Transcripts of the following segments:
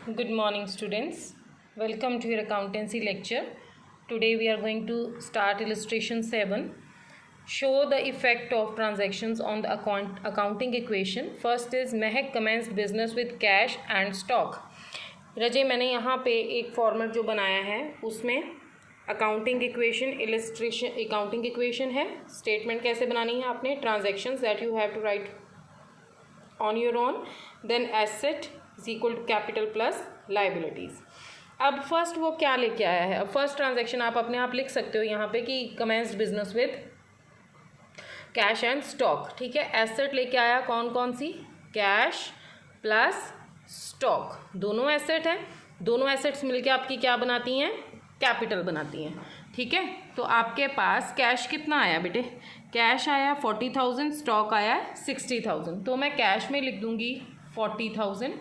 Good morning, students. Welcome to your accountancy lecture. Today we are going to start illustration 7. Show the effect of transactions on the accounting equation. First is Mehak commenced business with cash and stock. रजे मैंने यहाँ पे एक format जो बनाया है उसमें accounting equation है. Statement कैसे बनानी है आपने, transactions that you have to write on your own. Then asset is equal to capital plus liabilities. अब फर्स्ट वो क्या लेके आया है. अब फर्स्ट ट्रांजैक्शन आप अपने आप लिख सकते हो यहाँ पे कि commenced business with cash and stock. ठीक है, एसेट लेके आया कौन कौन सी, कैश प्लस स्टॉक. दोनों एसेट हैं, दोनों एसेट्स मिलके आपकी क्या बनाती हैं, कैपिटल बनाती हैं. ठीक है, तो आपके पास कैश कितना आया बेटे, कैश आया 40,000, स्टॉक आया 60,000. तो मैं कैश में लिख दूंगी 40,000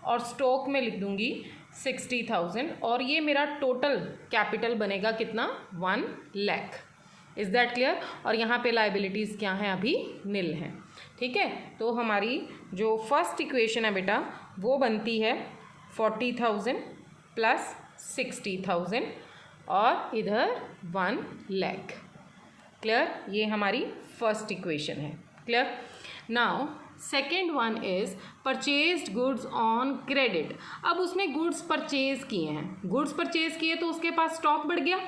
और स्टॉक में लिख दूंगी 60,000 और ये मेरा टोटल कैपिटल बनेगा कितना, 1 लाख. Is that clear. और यहाँ पे लाइबिलिटीज़ क्या हैं, अभी निल हैं. ठीक है, तो हमारी जो फर्स्ट इक्वेशन है बेटा वो बनती है 40,000 प्लस 60,000 और इधर 1 लाख. क्लियर, ये हमारी फर्स्ट इक्वेशन है. Clear. Now second one is purchased goods on credit. अब उसने गुड्स परचेज किए हैं, गुड्स परचेज किए तो उसके पास स्टॉक बढ़ गया.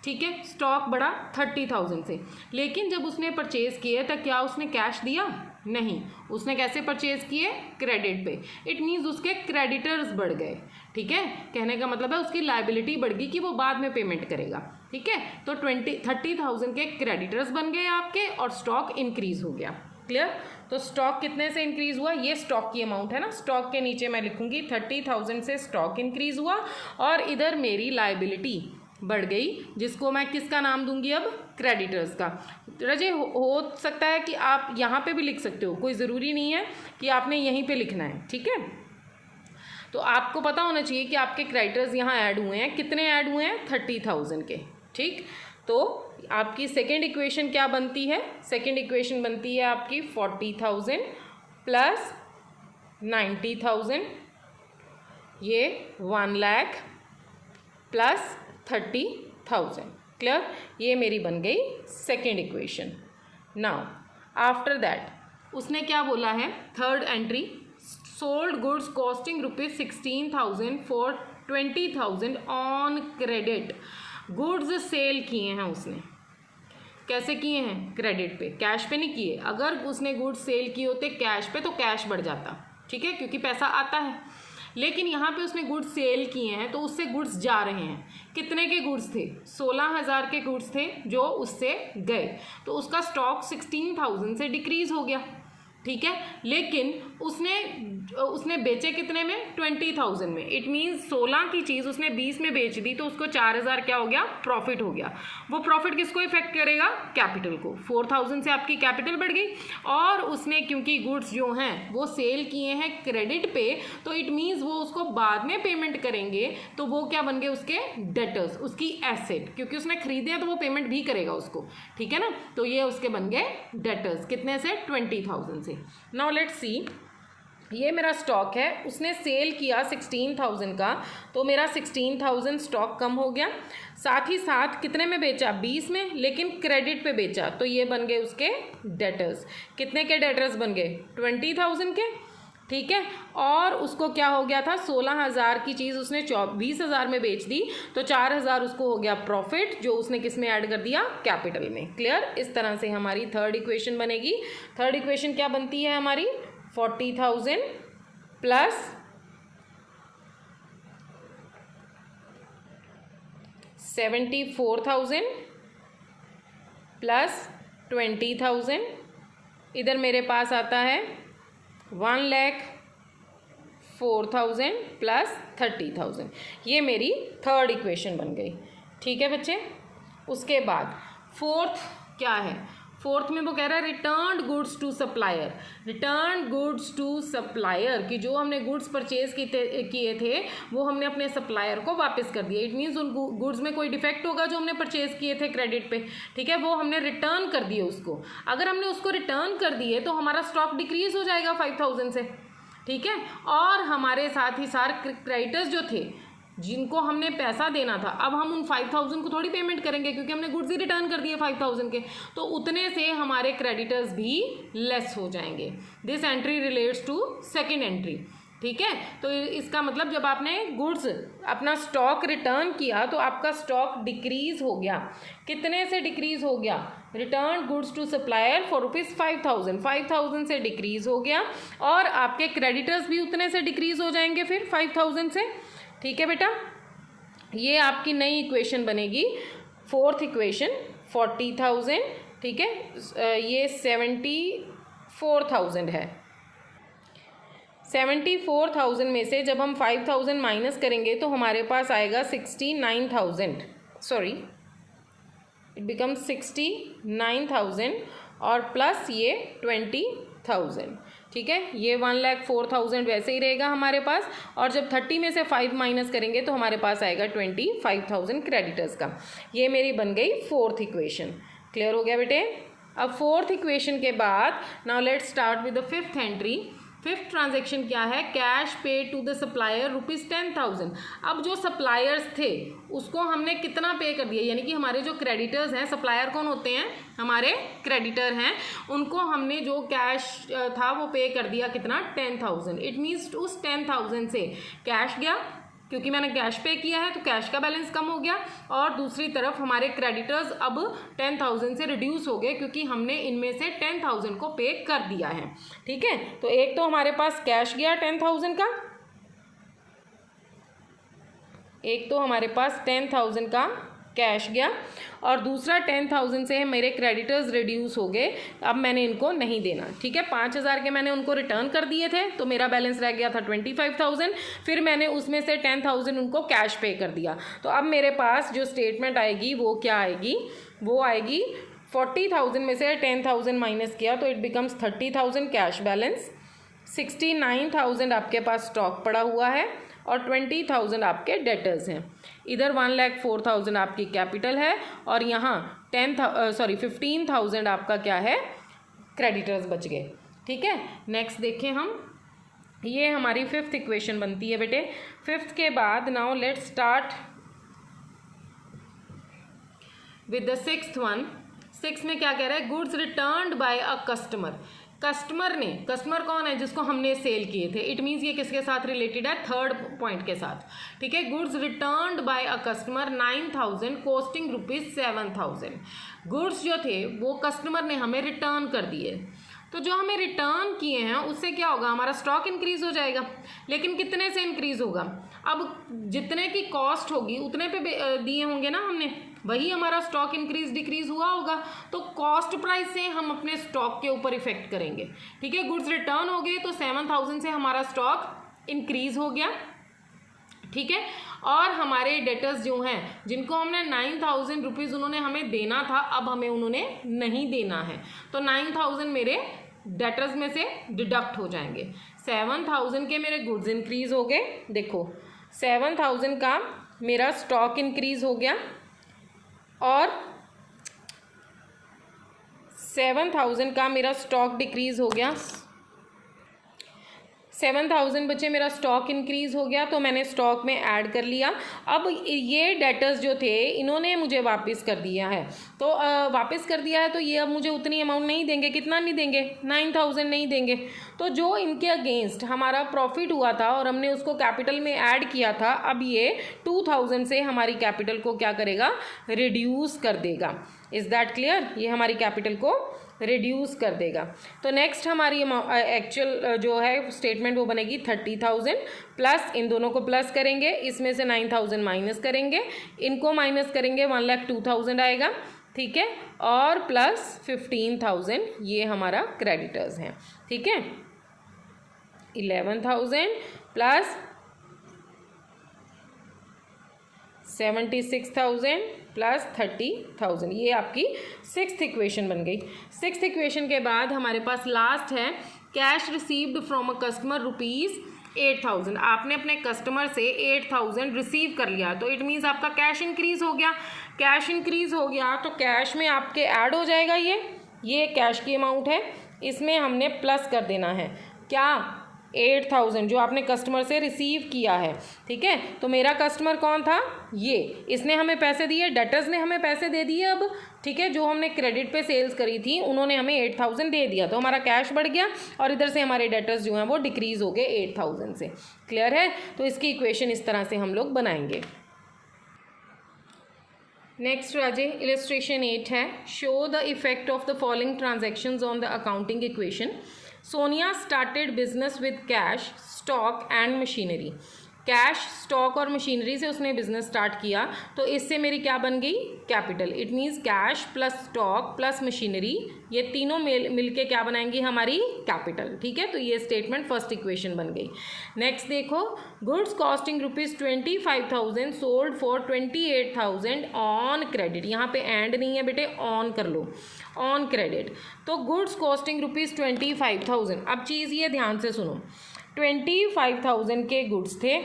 ठीक है, स्टॉक बढ़ा 30,000 से. लेकिन जब उसने परचेज किए तो क्या उसने कैश दिया, नहीं. उसने कैसे परचेज किए, क्रेडिट पे. इट मीन्स उसके क्रेडिटर्स बढ़ गए. ठीक है, कहने का मतलब है उसकी लाइबिलिटी बढ़ गई कि वो बाद में पेमेंट करेगा. ठीक है, तो 30,000 के क्रेडिटर्स बन गए आपके और स्टॉक इंक्रीज हो गया. क्लियर. तो स्टॉक कितने से इंक्रीज हुआ, ये स्टॉक की अमाउंट है ना. स्टॉक के नीचे मैं लिखूंगी 30,000 से स्टॉक इंक्रीज हुआ और इधर मेरी लाइबिलिटी बढ़ गई जिसको मैं किसका नाम दूंगी अब, क्रेडिटर्स का. रजे हो सकता है कि आप यहाँ पे भी लिख सकते हो, कोई ज़रूरी नहीं है कि आपने यहीं पे लिखना है. ठीक है, तो आपको पता होना चाहिए कि आपके क्रेडिटर्स यहाँ ऐड हुए हैं. कितने ऐड हुए हैं, 30,000 के. ठीक, तो आपकी सेकेंड इक्वेशन क्या बनती है, सेकेंड इक्वेशन बनती है आपकी 40,000 प्लस 90,000, ये 1 लाख प्लस 30,000. क्लियर, ये मेरी बन गई second equation. Now after that उसने क्या बोला है, third entry, sold goods costing ₹16,000 for 20,000 on credit. Goods sale किए हैं उसने, कैसे किए हैं, क्रेडिट पे, कैश पे नहीं किए. अगर उसने गुड्स सेल किए होते कैश पे तो कैश बढ़ जाता. ठीक है, क्योंकि पैसा आता है. लेकिन यहाँ पे उसने गुड्स सेल किए हैं तो उससे गुड्स जा रहे हैं. कितने के गुड्स थे, 16,000 के गुड्स थे जो उससे गए. तो उसका स्टॉक 16,000 से डिक्रीज हो गया. ठीक है, लेकिन उसने बेचे कितने में, 20,000 में. इट मीन्स 16 की चीज़ उसने 20 में बेच दी तो उसको 4,000 क्या हो गया, प्रॉफिट हो गया. वो प्रॉफिट किसको इफेक्ट करेगा, कैपिटल को. 4,000 से आपकी कैपिटल बढ़ गई और उसने क्योंकि गुड्स जो हैं वो सेल किए हैं क्रेडिट पे तो इट मीन्स वो उसको बाद में पेमेंट करेंगे. तो वो क्या बन गए, उसके डेटर्स, उसकी एसेट, क्योंकि उसने खरीदे हैं तो वो पेमेंट भी करेगा उसको. ठीक है ना, तो ये उसके बन गए डेटर्स. कितने से, 20,000 से. नाउ लेट्स सी, ये मेरा स्टॉक है, उसने सेल किया 16,000 का तो मेरा 16,000 स्टॉक कम हो गया. साथ ही साथ कितने में बेचा, 20 में, लेकिन क्रेडिट पे बेचा तो ये बन गए उसके डेटर्स. कितने के डेटर्स बन गए, 20,000 के. ठीक है, और उसको क्या हो गया था, 16,000 की चीज़ उसने 20,000 में बेच दी तो 4,000 उसको हो गया प्रॉफिट, जो उसने किस में ऐड कर दिया, कैपिटल में. क्लियर. इस तरह से हमारी थर्ड इक्वेशन बनेगी. थर्ड इक्वेशन क्या बनती है हमारी, 40,000 प्लस 74,000 प्लस 20,000. इधर मेरे पास आता है 1,04,000 प्लस 30,000. ये मेरी थर्ड इक्वेशन बन गई. ठीक है बच्चे. उसके बाद फोर्थ क्या है, फोर्थ में वो कह रहा है return goods to supplier. Return goods to supplier कि जो हमने गुड्स परचेज किए थे वो हमने अपने सप्लायर को वापस कर दिया. इट मीन्स उन गुड्स में कोई डिफेक्ट होगा जो हमने परचेज किए थे क्रेडिट पे. ठीक है, वो हमने रिटर्न कर दिए उसको. अगर हमने उसको रिटर्न कर दिए तो हमारा स्टॉक डिक्रीज हो जाएगा 5,000 से. ठीक है। और हमारे साथ ही सारे क्रेडिटर्स जो थे जिनको हमने पैसा देना था, अब हम उन 5000 को थोड़ी पेमेंट करेंगे क्योंकि हमने गुड्स ही रिटर्न कर दिए 5000 के, तो उतने से हमारे क्रेडिटर्स भी लेस हो जाएंगे। This entry relates to second entry, ठीक है। तो इसका मतलब जब आपने गुड्स अपना स्टॉक रिटर्न किया तो आपका स्टॉक डिक्रीज हो गया। कितने से डिक्रीज हो गया? Return goods to supplier for ₹5000, 5000 से डिक्रीज हो गया, और आपके क्रेडिटर्स भी उतने से डिक्रीज हो जाएंगे फिर 5000 से, ठीक है बेटा। ये आपकी नई इक्वेशन बनेगी, फोर्थ इक्वेशन 40,000, ठीक है। ये 74,000 है। 74,000 में से जब हम 5,000 माइनस करेंगे तो हमारे पास आएगा 69,000, सॉरी इट बिकम्स 69,000 और प्लस ये 20,000, ठीक है। ये 1,04,000 वैसे ही रहेगा हमारे पास, और जब 30 में से 5 माइनस करेंगे तो हमारे पास आएगा 25,000 क्रेडिटर्स का। ये मेरी बन गई फोर्थ इक्वेशन। क्लियर हो गया बेटे? अब फोर्थ इक्वेशन के बाद now let's start with the fifth entry. Fifth transaction क्या है? कैश पे टू द सप्लायर ₹10,000। अब जो सप्लायर्स थे उसको हमने कितना पे कर दिया, यानी कि हमारे जो क्रेडिटर्स हैं, सप्लायर कौन होते हैं? हमारे क्रेडिटर हैं, उनको हमने जो कैश था वो पे कर दिया, कितना? 10,000। इट मीन्स उस 10,000 से कैश गया, क्योंकि मैंने कैश पे किया है तो कैश का बैलेंस कम हो गया, और दूसरी तरफ हमारे क्रेडिटर्स अब 10,000 से रिड्यूस हो गए क्योंकि हमने इनमें से 10,000 को पे कर दिया है, ठीक है। तो एक तो हमारे पास कैश गया 10,000 का, एक तो हमारे पास 10,000 का कैश गया, और दूसरा 10,000 से मेरे क्रेडिटर्स रिड्यूस हो गए। अब मैंने इनको नहीं देना, ठीक है। 5,000 के मैंने उनको रिटर्न कर दिए थे तो मेरा बैलेंस रह गया था 25,000, फिर मैंने उसमें से 10,000 उनको कैश पे कर दिया। तो अब मेरे पास जो स्टेटमेंट आएगी वो क्या आएगी? वो आएगी 40,000 में से 10,000 माइनस किया तो इट बिकम्स 30,000 कैश बैलेंस, 69,000 आपके पास स्टॉक पड़ा हुआ है, और 20,000 आपके डेटर्स हैं। इधर 1,04,000 आपकी कैपिटल है, और यहाँ 15,000 आपका क्या है? क्रेडिटर्स बच गए, ठीक है। नेक्स्ट देखें हम, ये हमारी फिफ्थ इक्वेशन बनती है बेटे। फिफ्थ के बाद now let's start with the sixth one. Six में क्या कह रहा है? Goods returned by a customer. Customer ने, कस्टमर कौन है? जिसको हमने सेल किए थे। इट मीन्स ये किसके साथ रिलेटेड है? थर्ड पॉइंट के साथ, ठीक है। Goods returned by a customer 9,000 costing ₹7,000। Goods जो थे वो कस्टमर ने हमें रिटर्न कर दिए, तो जो हमें रिटर्न किए हैं उससे क्या होगा? हमारा स्टॉक इंक्रीज हो जाएगा, लेकिन कितने से इंक्रीज होगा? अब जितने की कॉस्ट होगी उतने पे दिए होंगे ना हमने, वही हमारा स्टॉक इंक्रीज डिक्रीज हुआ होगा, तो कॉस्ट प्राइस से हम अपने स्टॉक के ऊपर इफेक्ट करेंगे, ठीक है। गुड्स रिटर्न हो गए तो 7,000 से हमारा स्टॉक इंक्रीज हो गया, ठीक है। और हमारे डेटर्स जो हैं जिनको हमने 9,000 रुपीज़ उन्होंने हमें देना था, अब हमें उन्होंने नहीं देना है, तो 9,000 मेरे डेटर्स में से डिडक्ट हो जाएंगे। 7,000 के मेरे गुड्स इंक्रीज हो गए, देखो 7,000 का मेरा स्टॉक इंक्रीज हो गया, और 7,000 का मेरा स्टॉक डिक्रीज हो गया। 7,000 बचे, मेरा स्टॉक इंक्रीज हो गया, तो मैंने स्टॉक में ऐड कर लिया। अब ये डेटर्स जो थे इन्होंने मुझे वापस कर दिया है, तो वापस कर दिया है तो ये अब मुझे उतनी अमाउंट नहीं देंगे। कितना नहीं देंगे? 9,000 नहीं देंगे। तो जो इनके अगेंस्ट हमारा प्रॉफिट हुआ था और हमने उसको कैपिटल में ऐड किया था, अब ये 2,000 से हमारी कैपिटल को क्या करेगा? रिड्यूस कर देगा। Is that clear? ये हमारी कैपिटल को रिड्यूस कर देगा। तो नेक्स्ट हमारी एक्चुअल जो है स्टेटमेंट वो बनेगी 30,000 प्लस, इन दोनों को प्लस करेंगे, इसमें से 9,000 माइनस करेंगे, इनको माइनस करेंगे 1,02,000 आएगा, ठीक है, और प्लस 15,000 ये हमारा क्रेडिटर्स हैं, ठीक है। 11,000 प्लस 76,000 प्लस 30,000, ये आपकी सिक्स्थ इक्वेशन बन गई। सिक्स्थ इक्वेशन के बाद हमारे पास लास्ट है cash received from a customer ₹8,000। आपने अपने कस्टमर से 8,000 रिसीव कर लिया, तो इट मीन्स आपका कैश इंक्रीज हो गया। कैश इंक्रीज हो गया तो कैश में आपके ऐड हो जाएगा, ये कैश की अमाउंट है, इसमें हमने प्लस कर देना है क्या? 8,000 जो आपने कस्टमर से रिसीव किया है, ठीक है। तो मेरा कस्टमर कौन था, ये, इसने हमें पैसे दिए, डेटर्स ने हमें पैसे दे दिए अब, ठीक है। जो हमने क्रेडिट पे सेल्स करी थी उन्होंने हमें 8,000 दे दिया, तो हमारा कैश बढ़ गया और इधर से हमारे डेटर्स जो हैं वो डिक्रीज हो गए 8,000 से। क्लियर है। तो इसकी इक्वेशन इस तरह से हम लोग बनाएंगे। नेक्स्ट राजे इलस्ट्रेशन 8 है, show the effect of the following transactions on the accounting equation. Sonia started business with cash, stock and machinery. Cash, stock और मशीनरी से उसने बिजनेस स्टार्ट किया, तो इससे मेरी क्या बन गई, capital. It means cash plus stock plus machinery, ये तीनों मिल के क्या बनाएंगी, हमारी कैपिटल, ठीक है। तो ये स्टेटमेंट फर्स्ट इक्वेशन बन गई। नेक्स्ट देखो, goods costing ₹25,000 sold for 28,000 on credit. यहाँ पे एंड नहीं है बेटे, ऑन कर लो, ऑन क्रेडिट। तो गुड्स कॉस्टिंग ₹25,000। अब चीज़ ये ध्यान से सुनो, 25,000 के गुड्स थे,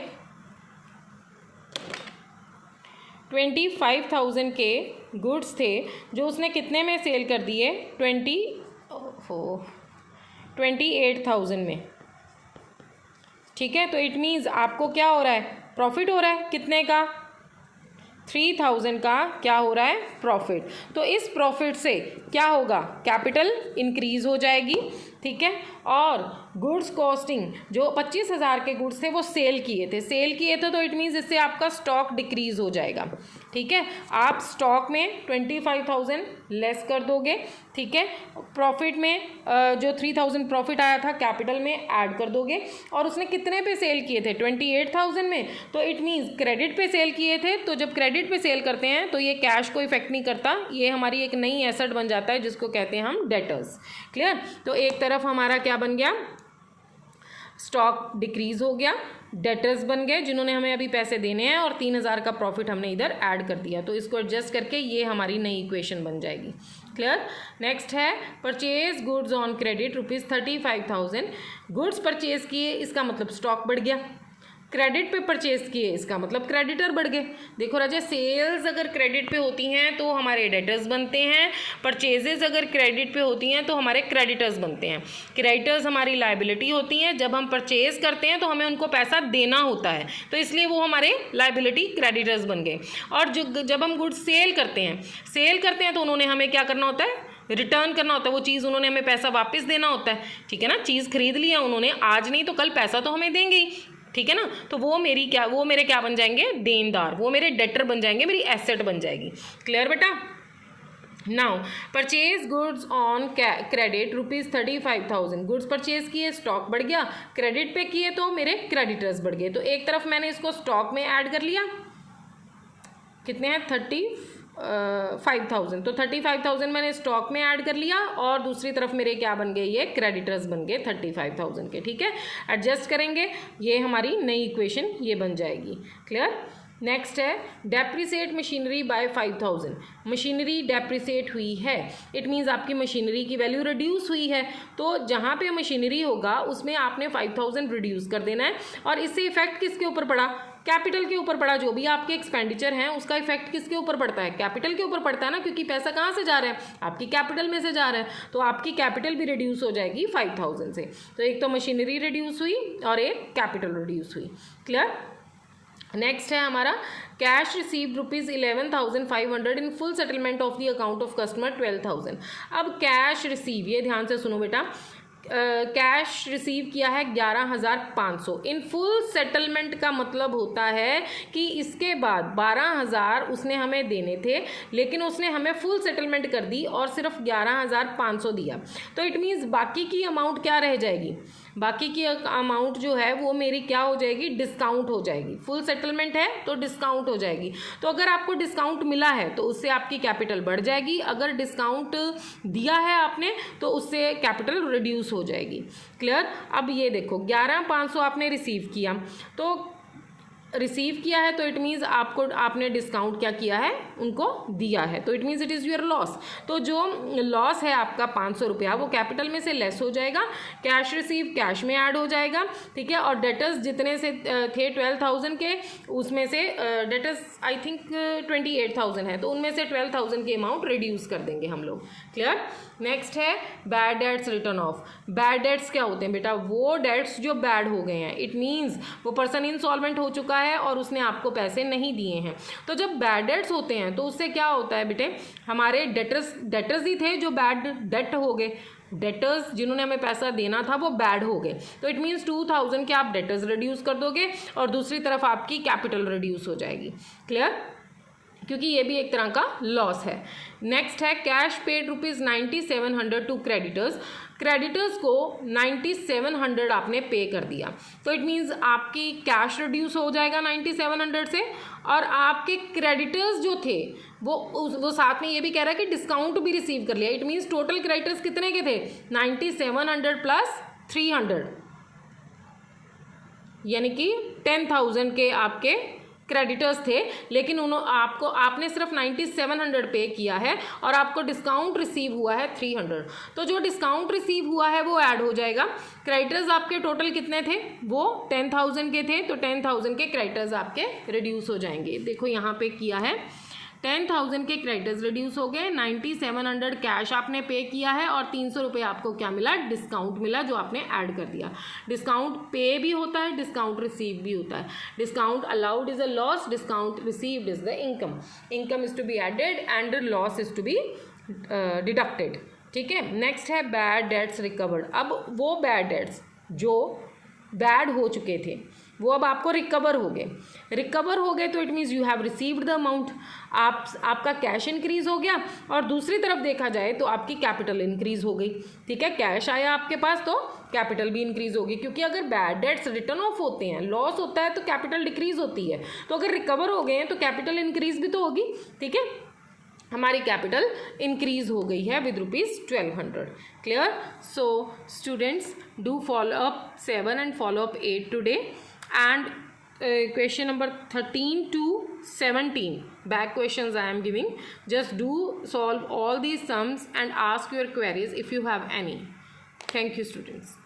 25,000 के गुड्स थे जो उसने कितने में सेल कर दिए, 28,000 में, ठीक है। तो इट मीन्स आपको क्या हो रहा है, प्रॉफिट हो रहा है, कितने का, 3,000 का क्या हो रहा है, प्रॉफिट। तो इस प्रॉफिट से क्या होगा, कैपिटल इंक्रीज हो जाएगी, ठीक है। और गुड्स कॉस्टिंग जो 25,000 के गुड्स थे वो सेल किए थे तो इट मीन्स इससे आपका स्टॉक डिक्रीज हो जाएगा, ठीक है। आप स्टॉक में 25,000 लेस कर दोगे, ठीक है। प्रॉफिट में जो 3,000 प्रॉफिट आया था कैपिटल में ऐड कर दोगे, और उसने कितने पे सेल किए थे, 28,000 में। तो इट मीन्स क्रेडिट पे सेल किए थे, तो जब क्रेडिट पे सेल करते हैं तो ये कैश को इफेक्ट नहीं करता, ये हमारी एक नई एसेट बन जाता है जिसको कहते हैं हम डेटर्स। क्लियर। तो एक तरफ हमारा क्या बन गया, स्टॉक डिक्रीज हो गया, डेटर्स बन गए जिन्होंने हमें अभी पैसे देने हैं, और 3,000 का प्रॉफिट हमने इधर ऐड कर दिया। तो इसको एडजस्ट करके ये हमारी नई इक्वेशन बन जाएगी। क्लियर। नेक्स्ट है, purchase goods on credit ₹35,000। Goods purchase किए, इसका मतलब स्टॉक बढ़ गया। क्रेडिट पे परचेज किए, इसका मतलब क्रेडिटर बढ़ गए। देखो राजा, सेल्स अगर क्रेडिट पे होती हैं तो हमारे डेटर्स बनते हैं, परचेजेस अगर क्रेडिट पे होती हैं तो हमारे क्रेडिटर्स बनते हैं। क्रेडिटर्स हमारी लायबिलिटी होती हैं, जब हम परचेज करते हैं तो हमें उनको पैसा देना होता है, तो इसलिए वो हमारे लायबिलिटी क्रेडिटर्स बन गए। और जब हम गुड्स सेल करते हैं तो उन्होंने हमें क्या करना होता है, रिटर्न करना होता है, वो चीज़ उन्होंने हमें पैसा वापस देना होता है, ठीक है ना। चीज़ खरीद लिया उन्होंने, आज नहीं तो कल पैसा तो हमें देंगे ही, ठीक है ना। तो वो मेरे क्या बन जाएंगे, देनदार, वो मेरे डेटर बन जाएंगे, मेरी एसेट बन जाएगी। क्लियर बेटा। Now purchase goods on credit ₹35,000। Goods purchase किए, स्टॉक बढ़ गया, क्रेडिट पे किए तो मेरे क्रेडिटर्स बढ़ गए। तो एक तरफ मैंने इसको स्टॉक में ऐड कर लिया, कितने हैं, 35,000। तो 35,000 मैंने स्टॉक में ऐड कर लिया, और दूसरी तरफ मेरे क्या बन गए, ये क्रेडिटर्स बन गए 35,000 के, ठीक है। एडजस्ट करेंगे, ये हमारी नई इक्वेशन ये बन जाएगी। क्लियर। नेक्स्ट है, depreciate machinery by 5,000। Machinery depreciate हुई है, इट मीन्स आपकी मशीनरी की वैल्यू रिड्यूस हुई है, तो जहाँ पे मशीनरी होगा उसमें आपने 5,000 रिड्यूस कर देना है। और इससे इफेक्ट किसके ऊपर पड़ा, कैपिटल के ऊपर पड़ा। जो भी आपके एक्सपेंडिचर हैं उसका इफेक्ट किसके ऊपर पड़ता है, कैपिटल के ऊपर पड़ता है ना, क्योंकि पैसा कहाँ से जा रहा है, आपकी कैपिटल में से जा रहा है। तो आपकी कैपिटल भी रिड्यूस हो जाएगी 5,000 से। तो एक तो मशीनरी रिड्यूस हुई और एक कैपिटल रिड्यूस हुई। क्लियर। नेक्स्ट है हमारा, cash received ₹11,500 in full settlement of the account of customer 12,000। अब कैश रिसीव, ये ध्यान से सुनो बेटा, कैश रिसीव किया है 11,500 इन फुल सेटलमेंट का मतलब होता है कि इसके बाद 12,000 उसने हमें देने थे, लेकिन उसने हमें फुल सेटलमेंट कर दी और सिर्फ 11,500 दिया। तो इट मीन्स बाकी की अमाउंट क्या रह जाएगी, बाकी की अमाउंट जो है वो मेरी क्या हो जाएगी, डिस्काउंट हो जाएगी। फुल सेटलमेंट है तो डिस्काउंट हो जाएगी। तो अगर आपको डिस्काउंट मिला है तो उससे आपकी कैपिटल बढ़ जाएगी, अगर डिस्काउंट दिया है आपने तो उससे कैपिटल रिड्यूस हो जाएगी। क्लियर। अब ये देखो, 11,500 आपने रिसीव किया, तो रिसीव किया है तो इट मीन्स आपने डिस्काउंट क्या किया है, उनको दिया है, तो it means it is your loss. तो जो लॉस है आपका 500 रुपया वो कैपिटल में से लेस हो जाएगा, कैश रिसीव कैश में ऐड हो जाएगा, ठीक है। और डेटर्स जितने से थे 12,000 के, उसमें से डेटर्स आई थिंक 28,000 है, तो उनमें से 12,000 के अमाउंट रिड्यूस कर देंगे हम लोग। क्लियर। नेक्स्ट है bad debts return of. Bad debts क्या होते हैं बेटा, वो डेट्स जो बैड हो गए हैं, इट मीन्स वो पर्सन इंसॉल्वेंट हो चुका है और उसने आपको पैसे नहीं दिए हैं। तो जब बैड डेट्स होते हैं तो उससे क्या होता है बेटे, हमारे डेटर्स ही थे जो बैड डेट हो गए, डेटर्स जिन्होंने हमें पैसा देना था वो बैड हो गए, तो इट मीन्स 2,000 के आप डेटर्स रिड्यूस कर दोगे और दूसरी तरफ आपकी कैपिटल रिड्यूस हो जाएगी। क्लियर, क्योंकि ये भी एक तरह का लॉस है। नेक्स्ट है cash paid ₹9700 to creditors. Creditors को 9700 आपने पे कर दिया, तो इट मीन्स आपकी कैश रिड्यूस हो जाएगा 9700 से, और आपके क्रेडिटर्स जो थे वो साथ में ये भी कह रहा है कि डिस्काउंट भी रिसीव कर लिया। इट मीन्स टोटल क्रेडिटर्स कितने के थे, 9700 प्लस 300, यानी कि 10,000 के आपके क्रेडिटर्स थे, लेकिन आपने सिर्फ 9700 पे किया है और आपको डिस्काउंट रिसीव हुआ है 300, तो जो डिस्काउंट रिसीव हुआ है वो ऐड हो जाएगा। क्रेडिटर्स आपके टोटल कितने थे, वो 10,000 के थे, तो 10,000 के क्रेडिटर्स आपके रिड्यूस हो जाएंगे। देखो यहाँ पे किया है 10,000 के क्रेडिटर्स रिड्यूस हो गए, 9700 कैश आपने पे किया है और 300 रुपये आपको क्या मिला, डिस्काउंट मिला, जो आपने ऐड कर दिया। डिस्काउंट पे भी होता है, डिस्काउंट रिसीव भी होता है। Discount allowed is a loss, discount received is the income. Income is to be added and loss is to be deducted. ठीक है। नेक्स्ट है बैड डेट्स रिकवर्ड। अब वो बैड डेट्स जो बैड हो चुके थे वो अब आपको रिकवर हो गए, तो it means you have received the amount. आपका कैश इंक्रीज हो गया और दूसरी तरफ देखा जाए तो आपकी कैपिटल इंक्रीज हो गई। ठीक है, कैश आया आपके पास तो कैपिटल भी इंक्रीज होगी, क्योंकि अगर बैड डेट्स रिटर्न ऑफ होते हैं, लॉस होता है, तो कैपिटल डिक्रीज होती है, तो अगर रिकवर हो गए हैं तो कैपिटल इंक्रीज भी तो होगी। ठीक है, हमारी कैपिटल इंक्रीज हो गई है with ₹1200। Clear. So students, do follow up 7 and follow up 8 today, and question number 13 to 17 back questions I am giving. Just do solve all these sums and ask your queries if you have any. Thank you, students.